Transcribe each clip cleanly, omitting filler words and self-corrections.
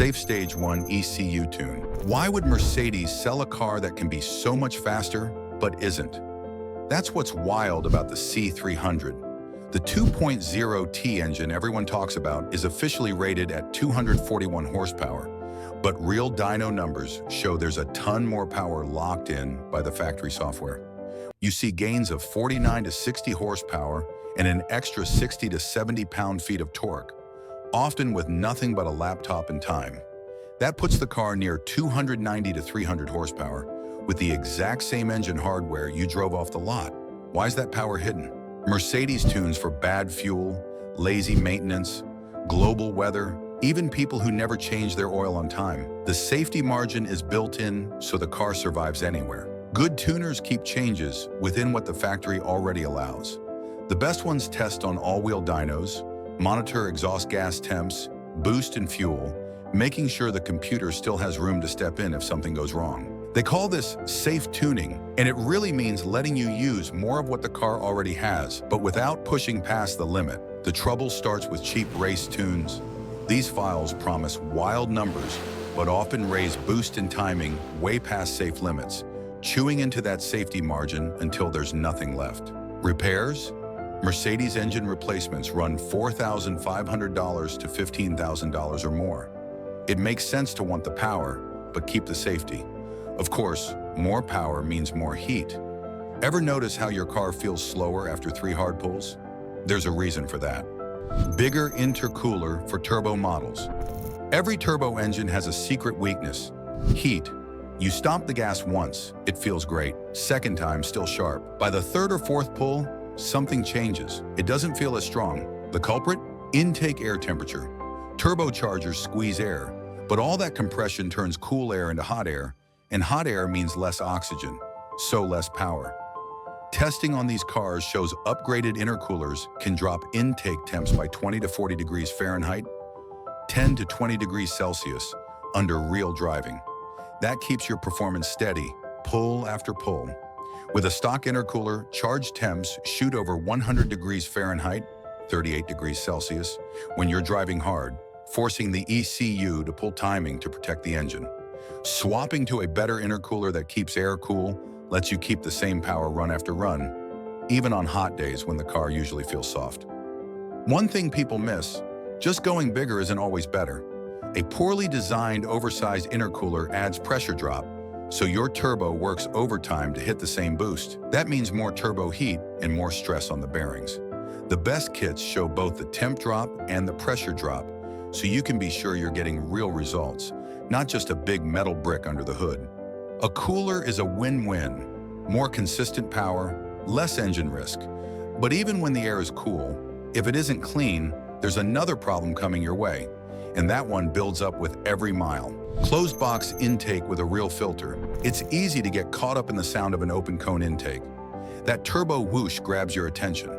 Safe Stage 1 ECU tune. Why would Mercedes sell a car that can be so much faster, but isn't? That's what's wild about the C300. The 2.0T engine everyone talks about is officially rated at 241 horsepower, but real dyno numbers show there's a ton more power locked in by the factory software. You see gains of 49 to 60 horsepower and an extra 60 to 70 pound-feet of torque, often with nothing but a laptop and time. That puts the car near 290 to 300 horsepower with the exact same engine hardware you drove off the lot. Why is that power hidden? Mercedes tunes for bad fuel, lazy maintenance, global weather, even people who never change their oil on time. The safety margin is built in so the car survives anywhere. Good tuners keep changes within what the factory already allows. The best ones test on all-wheel dynos, monitor exhaust gas temps, boost and fuel, making sure the computer still has room to step in if something goes wrong. They call this safe tuning, and it really means letting you use more of what the car already has, but without pushing past the limit. The trouble starts with cheap race tunes. These files promise wild numbers, but often raise boost and timing way past safe limits, chewing into that safety margin until there's nothing left. Repairs? Mercedes engine replacements run $4,500 to $15,000 or more. It makes sense to want the power, but keep the safety. Of course, more power means more heat. Ever notice how your car feels slower after 3 hard pulls? There's a reason for that. Bigger intercooler for turbo models. Every turbo engine has a secret weakness: heat. You stomp the gas once, it feels great. Second time, still sharp. By the 3rd or 4th pull, something changes. It doesn't feel as strong. The culprit? Intake air temperature. Turbochargers squeeze air, but all that compression turns cool air into hot air, and hot air means less oxygen, so less power. Testing on these cars shows upgraded intercoolers can drop intake temps by 20 to 40 degrees Fahrenheit, 10 to 20 degrees Celsius under real driving. That keeps your performance steady, pull after pull. With a stock intercooler, charged temps shoot over 100 degrees Fahrenheit, 38 degrees Celsius, when you're driving hard, forcing the ECU to pull timing to protect the engine. Swapping to a better intercooler that keeps air cool lets you keep the same power run after run, even on hot days when the car usually feels soft. One thing people miss: just going bigger isn't always better. A poorly designed, oversized intercooler adds pressure drop, so your turbo works overtime to hit the same boost. That means more turbo heat and more stress on the bearings. The best kits show both the temp drop and the pressure drop, so you can be sure you're getting real results, not just a big metal brick under the hood. A cooler is a win-win. More consistent power, less engine risk. But even when the air is cool, if it isn't clean, there's another problem coming your way, and that one builds up with every mile. Closed box intake with a real filter. It's easy to get caught up in the sound of an open cone intake. That turbo whoosh grabs your attention,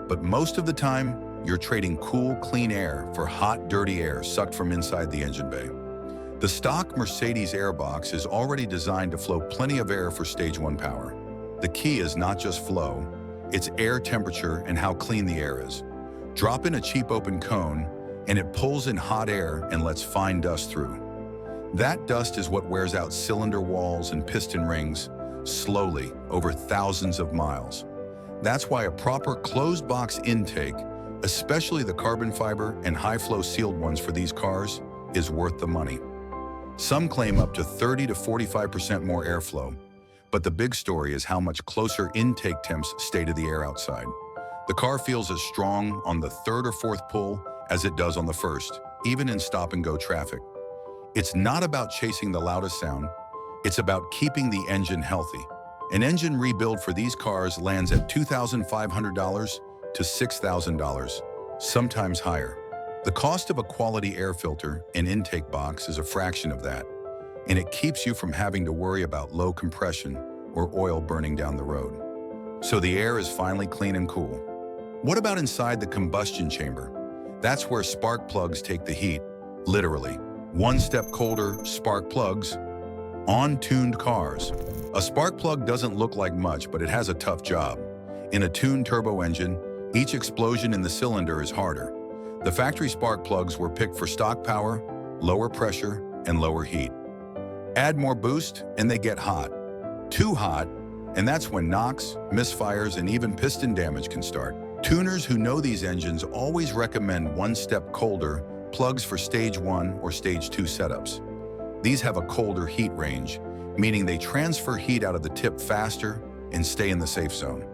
but most of the time, you're trading cool, clean air for hot, dirty air sucked from inside the engine bay. The stock Mercedes airbox is already designed to flow plenty of air for stage 1 power. The key is not just flow, it's air temperature and how clean the air is. Drop in a cheap open cone, and it pulls in hot air and lets fine dust through. That dust is what wears out cylinder walls and piston rings slowly over thousands of miles. That's why a proper closed box intake, especially the carbon fiber and high-flow sealed ones for these cars, is worth the money. Some claim up to 30 to 45% more airflow, but the big story is how much closer intake temps stay to the air outside. The car feels as strong on the 3rd or 4th pull as it does on the 1st, even in stop-and-go traffic. It's not about chasing the loudest sound, it's about keeping the engine healthy. An engine rebuild for these cars lands at $2,500 to $6,000, sometimes higher. The cost of a quality air filter and intake box is a fraction of that, and it keeps you from having to worry about low compression or oil burning down the road. So the air is finally clean and cool. What about inside the combustion chamber? That's where spark plugs take the heat, literally. One step colder, spark plugs. On tuned cars. A spark plug doesn't look like much, but it has a tough job. In a tuned turbo engine, each explosion in the cylinder is harder. The factory spark plugs were picked for stock power, lower pressure, and lower heat. Add more boost, and they get hot. Too hot, and that's when knocks, misfires, and even piston damage can start. Tuners who know these engines always recommend one step colder plugs for stage 1 or stage 2 setups. These have a colder heat range, meaning they transfer heat out of the tip faster and stay in the safe zone.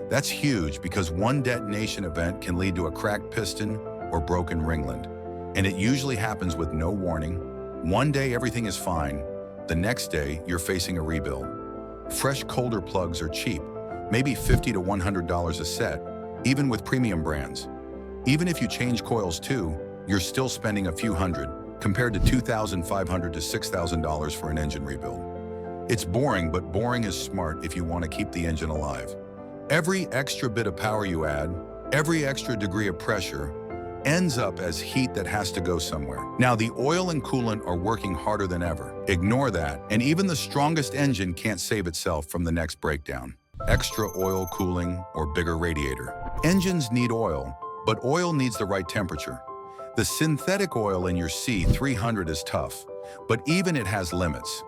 That's huge because one detonation event can lead to a cracked piston or broken ringland, and it usually happens with no warning. One day everything is fine, the next day you're facing a rebuild. Fresh colder plugs are cheap, maybe $50 to $100 a set, even with premium brands. Even if you change coils too, you're still spending a few hundred, compared to $2,500 to $6,000 for an engine rebuild. It's boring, but boring is smart if you want to keep the engine alive. Every extra bit of power you add, every extra degree of pressure, ends up as heat that has to go somewhere. Now, the oil and coolant are working harder than ever. Ignore that, and even the strongest engine can't save itself from the next breakdown. Extra oil cooling or bigger radiator. Engines need oil, but oil needs the right temperature. The synthetic oil in your C300 is tough, but even it has limits.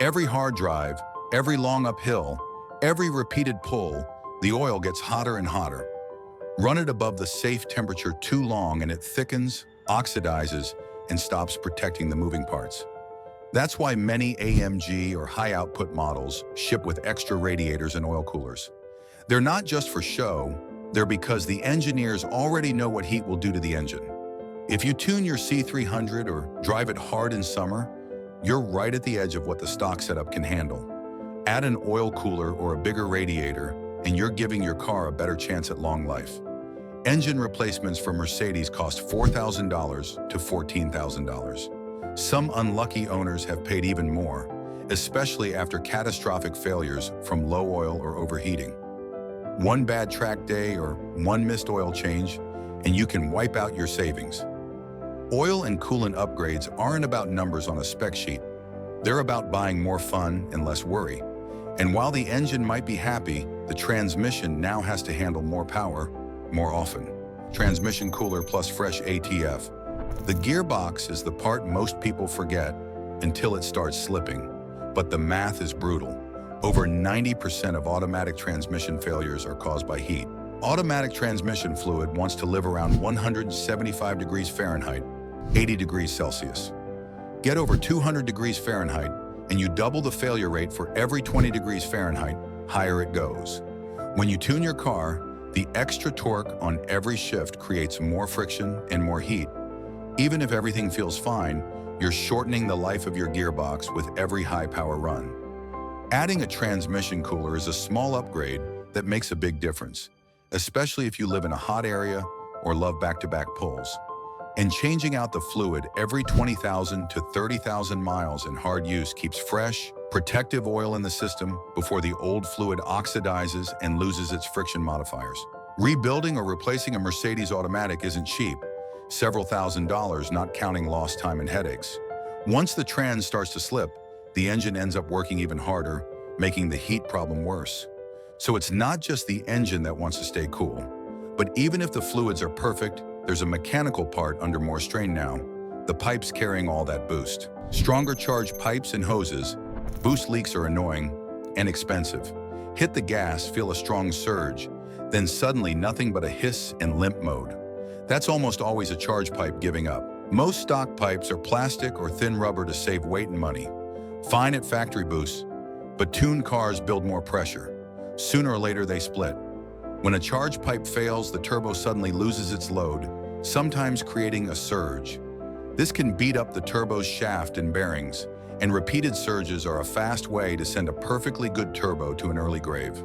Every hard drive, every long uphill, every repeated pull, the oil gets hotter and hotter. Run it above the safe temperature too long and it thickens, oxidizes, and stops protecting the moving parts. That's why many AMG or high-output models ship with extra radiators and oil coolers. They're not just for show, they're because the engineers already know what heat will do to the engine. If you tune your C300 or drive it hard in summer, you're right at the edge of what the stock setup can handle. Add an oil cooler or a bigger radiator, and you're giving your car a better chance at long life. Engine replacements for Mercedes cost $4,000 to $14,000. Some unlucky owners have paid even more, especially after catastrophic failures from low oil or overheating. One bad track day or one missed oil change, and you can wipe out your savings. Oil and coolant upgrades aren't about numbers on a spec sheet. They're about buying more fun and less worry. And while the engine might be happy, the transmission now has to handle more power more often. Transmission cooler plus fresh ATF. The gearbox is the part most people forget until it starts slipping. But the math is brutal. Over 90% of automatic transmission failures are caused by heat. Automatic transmission fluid wants to live around 175 degrees Fahrenheit, 80 degrees Celsius. Get over 200 degrees Fahrenheit, and you double the failure rate for every 20 degrees Fahrenheit, higher it goes. When you tune your car, the extra torque on every shift creates more friction and more heat. Even if everything feels fine, you're shortening the life of your gearbox with every high-power run. Adding a transmission cooler is a small upgrade that makes a big difference, especially if you live in a hot area or love back-to-back pulls. And changing out the fluid every 20,000 to 30,000 miles in hard use keeps fresh, protective oil in the system before the old fluid oxidizes and loses its friction modifiers. Rebuilding or replacing a Mercedes automatic isn't cheap, several $1,000s not counting lost time and headaches. Once the trans starts to slip, the engine ends up working even harder, making the heat problem worse. So it's not just the engine that wants to stay cool. But even if the fluids are perfect, there's a mechanical part under more strain now, the pipes carrying all that boost. Stronger charge pipes and hoses. Boost leaks are annoying and expensive. Hit the gas, feel a strong surge, then suddenly nothing but a hiss and limp mode. That's almost always a charge pipe giving up. Most stock pipes are plastic or thin rubber to save weight and money. Fine at factory boosts, but tuned cars build more pressure. Sooner or later they split. When a charge pipe fails, the turbo suddenly loses its load, sometimes creating a surge. This can beat up the turbo's shaft and bearings, and repeated surges are a fast way to send a perfectly good turbo to an early grave.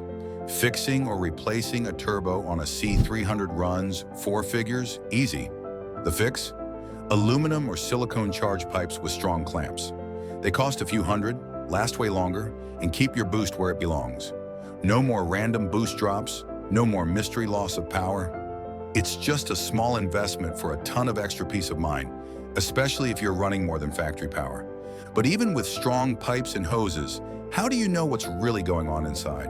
Fixing or replacing a turbo on a C300 runs 4 figures, easy. The fix? Aluminum or silicone charge pipes with strong clamps. They cost a few hundred, last way longer, and keep your boost where it belongs. No more random boost drops, no more mystery loss of power. It's just a small investment for a ton of extra peace of mind, especially if you're running more than factory power. But even with strong pipes and hoses, how do you know what's really going on inside?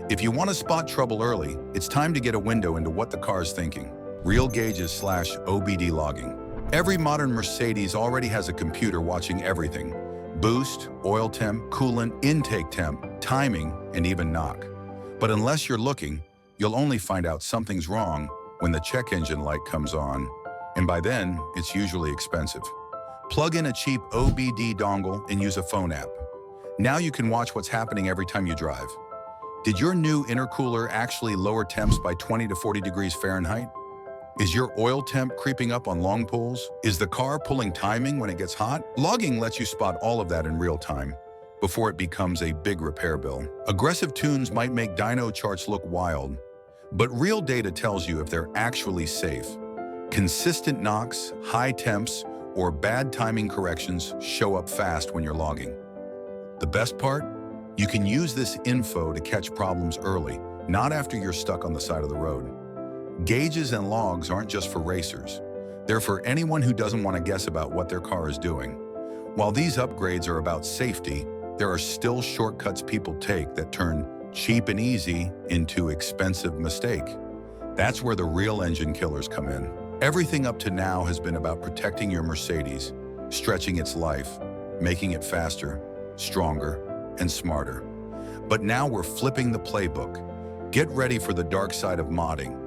If you want to spot trouble early, it's time to get a window into what the car is thinking. Real gauges / OBD logging. Every modern Mercedes already has a computer watching everything: boost, oil temp, coolant, intake temp, timing, and even knock. But unless you're looking, you'll only find out something's wrong when the check engine light comes on, and by then, it's usually expensive. Plug in a cheap OBD dongle and use a phone app. Now you can watch what's happening every time you drive. Did your new intercooler actually lower temps by 20 to 40 degrees Fahrenheit? Is your oil temp creeping up on long pulls? Is the car pulling timing when it gets hot? Logging lets you spot all of that in real time before it becomes a big repair bill. Aggressive tunes might make dyno charts look wild, but real data tells you if they're actually safe. Consistent knocks, high temps, or bad timing corrections show up fast when you're logging. The best part? You can use this info to catch problems early, not after you're stuck on the side of the road. Gauges and logs aren't just for racers. They're for anyone who doesn't want to guess about what their car is doing. While these upgrades are about safety, there are still shortcuts people take that turn cheap and easy into expensive mistake. That's where the real engine killers come in. Everything up to now has been about protecting your Mercedes, stretching its life, making it faster, stronger, and smarter. But now we're flipping the playbook. Get ready for the dark side of modding.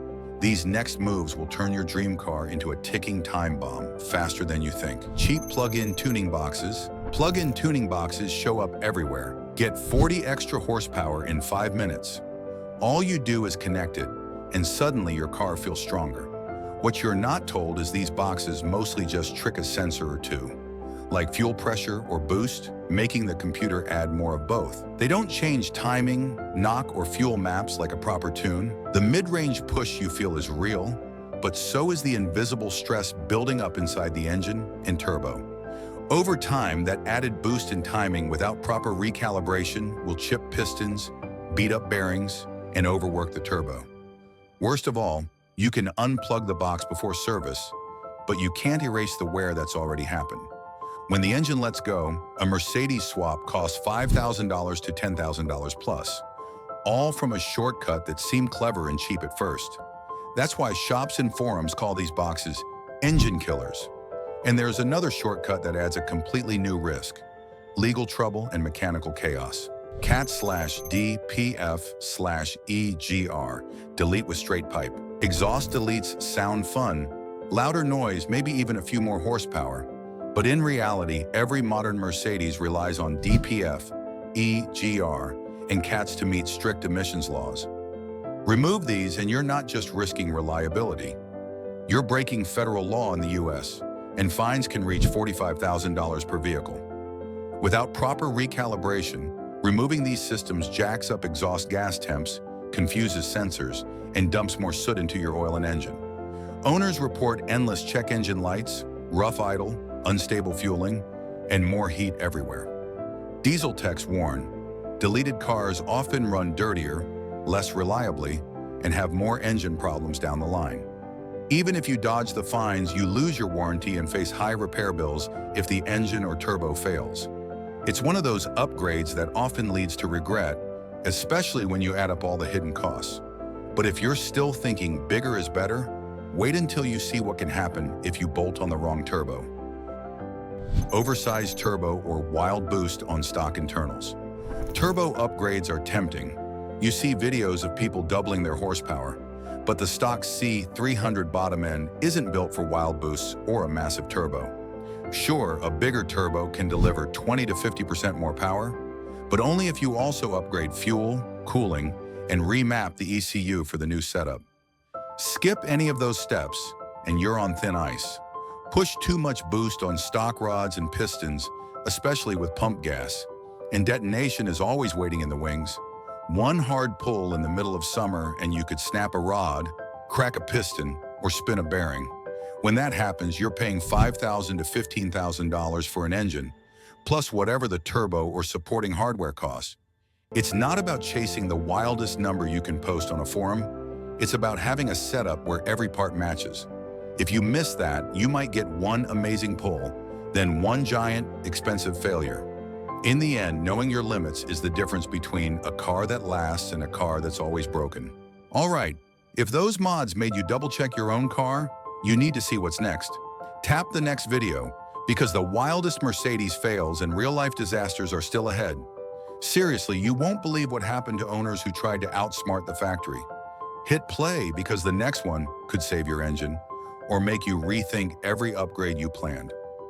These next moves will turn your dream car into a ticking time bomb faster than you think. Cheap plug-in tuning boxes. Plug-in tuning boxes show up everywhere. Get 40 extra horsepower in 5 minutes. All you do is connect it, and suddenly your car feels stronger. What you're not told is these boxes mostly just trick a sensor or two, like fuel pressure or boost, making the computer add more of both. They don't change timing, knock, or fuel maps like a proper tune. The mid-range push you feel is real, but so is the invisible stress building up inside the engine and turbo. Over time, that added boost in timing without proper recalibration will chip pistons, beat up bearings, and overwork the turbo. Worst of all, you can unplug the box before service, but you can't erase the wear that's already happened. When the engine lets go, a Mercedes swap costs $5,000 to $10,000 plus, all from a shortcut that seemed clever and cheap at first. That's why shops and forums call these boxes engine killers. And there's another shortcut that adds a completely new risk: legal trouble and mechanical chaos. cat/dpf/egr, delete with straight pipe. Exhaust deletes sound fun, louder noise, maybe even a few more horsepower. But in reality, every modern Mercedes relies on DPF, EGR, and CATs to meet strict emissions laws. Remove these and you're not just risking reliability. You're breaking federal law in the US, and fines can reach $45,000 per vehicle. Without proper recalibration, removing these systems jacks up exhaust gas temps, confuses sensors, and dumps more soot into your oil and engine. Owners report endless check engine lights, rough idle, unstable fueling, and more heat everywhere. Diesel techs warn, deleted cars often run dirtier, less reliably, and have more engine problems down the line. Even if you dodge the fines, you lose your warranty and face high repair bills if the engine or turbo fails. It's one of those upgrades that often leads to regret, especially when you add up all the hidden costs. But if you're still thinking bigger is better, wait until you see what can happen if you bolt on the wrong turbo. Oversized turbo or wild boost on stock internals. Turbo upgrades are tempting. You see videos of people doubling their horsepower, but the stock C300 bottom end isn't built for wild boosts or a massive turbo. Sure, a bigger turbo can deliver 20 to 50% more power, but only if you also upgrade fuel, cooling, and remap the ECU for the new setup. Skip any of those steps, and you're on thin ice. Push too much boost on stock rods and pistons, especially with pump gas, and detonation is always waiting in the wings. One hard pull in the middle of summer and you could snap a rod, crack a piston, or spin a bearing. When that happens, you're paying $5,000 to $15,000 for an engine, plus whatever the turbo or supporting hardware costs. It's not about chasing the wildest number you can post on a forum. It's about having a setup where every part matches. If you miss that, you might get one amazing pull, then one giant, expensive failure. In the end, knowing your limits is the difference between a car that lasts and a car that's always broken. All right, if those mods made you double-check your own car, you need to see what's next. Tap the next video because the wildest Mercedes fails and real-life disasters are still ahead. Seriously, you won't believe what happened to owners who tried to outsmart the factory. Hit play because the next one could save your engine or make you rethink every upgrade you planned.